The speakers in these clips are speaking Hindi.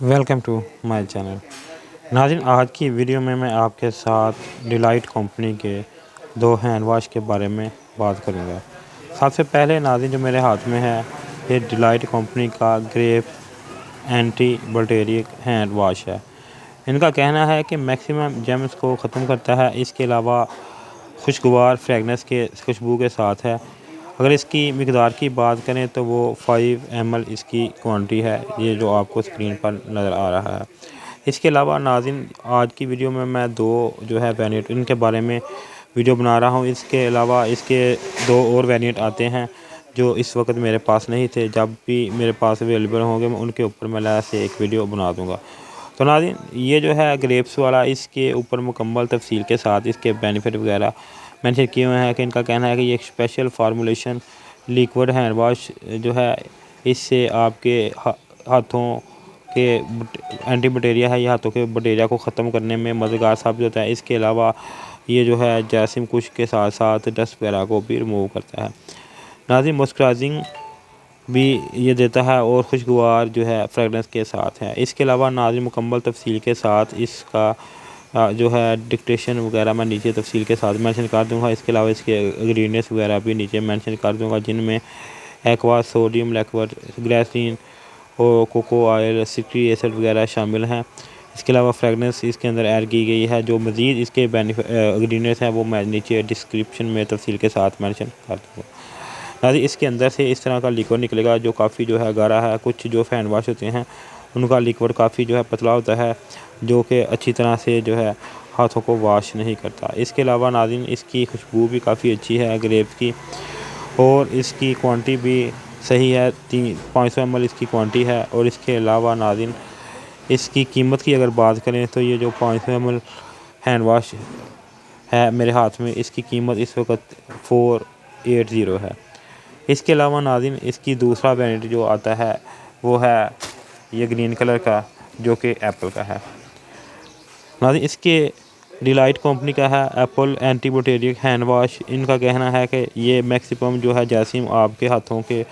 Welcome to my channel. नाज़रीन, आज की वीडियो में मैं आपके साथ डिलाइट कंपनी के दो हैंड वाश के बारे में बात करूंगा। सबसे पहले नाज़रीन, जो मेरे हाथ में है, ये डिलाइट कंपनी का grape antibacterial hand wash है। इनका कहना है कि मैक्सिमम जर्म्स को ख़त्म करता है। इसके अलावा खुशगवार फ्रेगनेंस के खुशबू के साथ है। अगर इसकी मिकदार की बात करें तो वो 5 ml इसकी क्वांटिटी है, ये जो आपको स्क्रीन पर नज़र आ रहा है। इसके अलावा नाज़रीन, आज की वीडियो में मैं दो जो है वेरिएंट इनके बारे में वीडियो बना रहा हूँ। इसके अलावा इसके दो और वेरिएंट आते हैं जो इस वक्त मेरे पास नहीं थे। जब भी मेरे पास अवेलेबल होंगे मैं उनके ऊपर मैं ऐसे एक वीडियो बना दूँगा। तो नाज़रीन, ये जो है ग्रेप्स वाला, इसके ऊपर मुकम्मल तफसील के साथ इसके बेनिफिट वगैरह मेंशन किए हुए हैं कि इनका कहना है कि ये एक special formulation liquid hand wash जो है, इससे आपके हाथों के एंटी बैक्टीरिया है, ये हाथों के बैक्टीरिया को ख़त्म करने में मददगार साबित होता है। इसके अलावा ये जो है जैसिम कुश के साथ साथ डस्ट वगैरह को भी रिमूव करता है। नाज़रीन, मॉइस्चराइजिंग भी ये देता है और खुशगवार जो है फ्रेगनेंस के साथ है। इसके अलावा नाज़रीन, मुकम्मल तफसील के साथ इसका जो है डिक्टेशन वगैरह मैं नीचे तफसील के साथ मेंशन कर दूंगा। इसके अलावा इसके इंग्रेडिएंट्स वगैरह भी नीचे मेंशन कर दूंगा, जिनमें एक्वा, सोडियम लैक्वेट, ग्लिसरीन और कोको ऑयल, सिट्रिक एसिड वगैरह शामिल हैं। इसके अलावा फ्रेगनेंस इसके अंदर ऐड की गई है। जो मज़ीद इसके इंग्रेडिएंट्स हैं वो मैं नीचे डिस्क्रिप्शन में तफसील के साथ मेंशन कर दूँगा। नाज़रीन, इसके अंदर से इस तरह का लिक्विड निकलेगा जो काफ़ी जो है गाढ़ा है। कुछ जो हैंड वाश होते हैं उनका लिक्विड काफ़ी जो है पतला होता है, जो कि अच्छी तरह से जो है हाथों को वॉश नहीं करता। इसके अलावा नाज़रीन, इसकी खुशबू भी काफ़ी अच्छी है ग्रेप्स की, और इसकी क्वांटिटी भी सही है। 500 ml इसकी क्वांटिटी है। और इसके अलावा नाज़रीन, इसकी कीमत की अगर बात करें तो ये जो 500 ml हैंड वाश है मेरे हाथ में, इसकी कीमत इस वक्त 480 है। इसके अलावा नाज़रीन, इसकी दूसरा वेरिएंट जो आता है वो है ये ग्रीन कलर का, जो कि एप्पल का है। नाज़रीन, इसके डिलाइट कंपनी का है Apple anti bacterial hand wash. इनका कहना है कि ये मैक्सिमम जो है जैसिम आपके हाथों के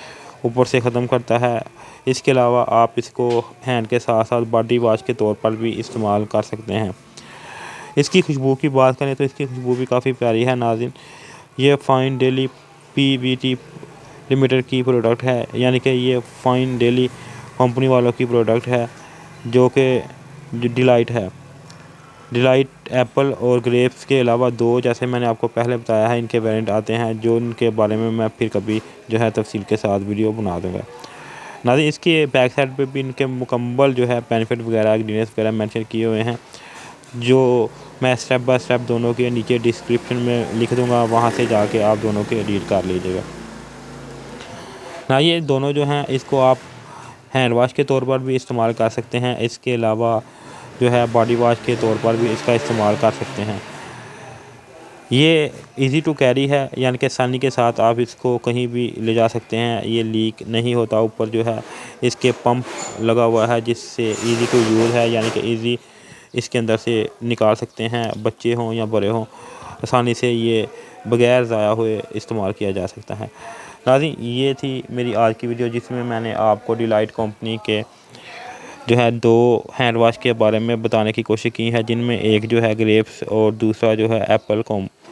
ऊपर से ख़त्म करता है। इसके अलावा आप इसको हैंड के साथ साथ बॉडी वॉश के तौर पर भी इस्तेमाल कर सकते हैं। इसकी खुशबू की बात करें तो इसकी खुशबू भी काफ़ी प्यारी है। नाज़रीन, ये फाइन डेली पीवीटी लिमिटेड की प्रोडक्ट है, यानी कि ये फाइन डेली कंपनी वालों की प्रोडक्ट है, जो कि डिलाइट है। डिलाइट एप्पल और ग्रेप्स के अलावा दो, जैसे मैंने आपको पहले बताया है, इनके वेरिएंट आते हैं, जो इनके बारे में मैं फिर कभी जो है तफसील के साथ वीडियो बना दूँगा। नाज़रीन, इसके बैक साइड पे भी इनके मुकम्मल जो है बेनिफिट वगैरह इंग्रीडिएंट्स वगैरह मेंशन किए हुए हैं, जो मैं स्टेप बाय स्टेप दोनों के नीचे डिस्क्रिप्शन में लिख दूँगा, वहाँ से जाके आप दोनों के रीड कर लीजिएगा। ना ये दोनों जो हैं, इसको आप हैंड वाश के तौर पर भी इस्तेमाल कर सकते हैं। इसके अलावा जो है बॉडी वाश के तौर पर भी इसका इस्तेमाल कर सकते हैं। ये इजी टू कैरी है, यानी कि आसानी के साथ आप इसको कहीं भी ले जा सकते हैं। ये लीक नहीं होता। ऊपर जो है इसके पंप लगा हुआ है, जिससे इजी टू यूज़ है, यानी कि इजी इसके अंदर से निकाल सकते हैं। बच्चे हों या बड़े हों, आसानी से ये बग़ैर ज़ाया हुए इस्तेमाल किया जा सकता है। नाज़रीन, ये थी मेरी आज की वीडियो, जिसमें मैंने आपको डिलाइट कंपनी के जो है दो हैंड वाश के बारे में बताने की कोशिश की है, जिनमें एक जो है ग्रेप्स और दूसरा जो है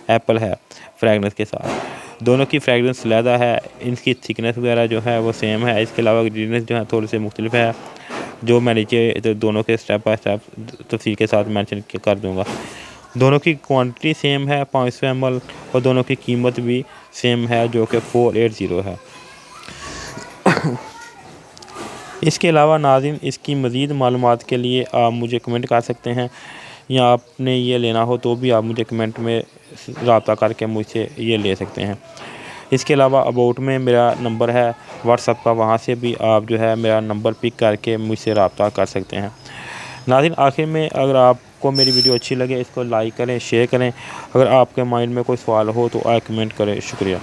एप्पल है फ्रेगनेंस के साथ। दोनों की फ्रेगनेंस अलहदा है, इनकी थिकनेस वगैरह जो है वो सेम है। इसके अलावा इंग्रीडिएंट्स जो है थोड़े से मुख्तलिफ है, जो मैं नीचे दोनों के स्टेप बाय स्टेप तफसील के साथ मेंशन कर दूंगा। दोनों की क्वांटिटी सेम है 500 ml, और दोनों की कीमत भी सेम है, जो कि 480 है। इसके अलावा नाज़रीन, इसकी मज़ीद मालूमात के लिए आप मुझे कमेंट कर सकते हैं, या आपने ये लेना हो तो भी आप मुझे कमेंट में रब्ता करके मुझसे ये ले सकते हैं। इसके अलावा अबाउट में मेरा नंबर है व्हाट्सएप का, वहाँ से भी आप जो है मेरा नंबर पिक करके मुझसे रब्ता कर सकते हैं। नाज़रीन, आखिर में अगर आपको मेरी वीडियो अच्छी लगे, इसको लाइक करें, शेयर करें। अगर आपके माइंड में कोई सवाल हो तो आप कमेंट करें। शुक्रिया।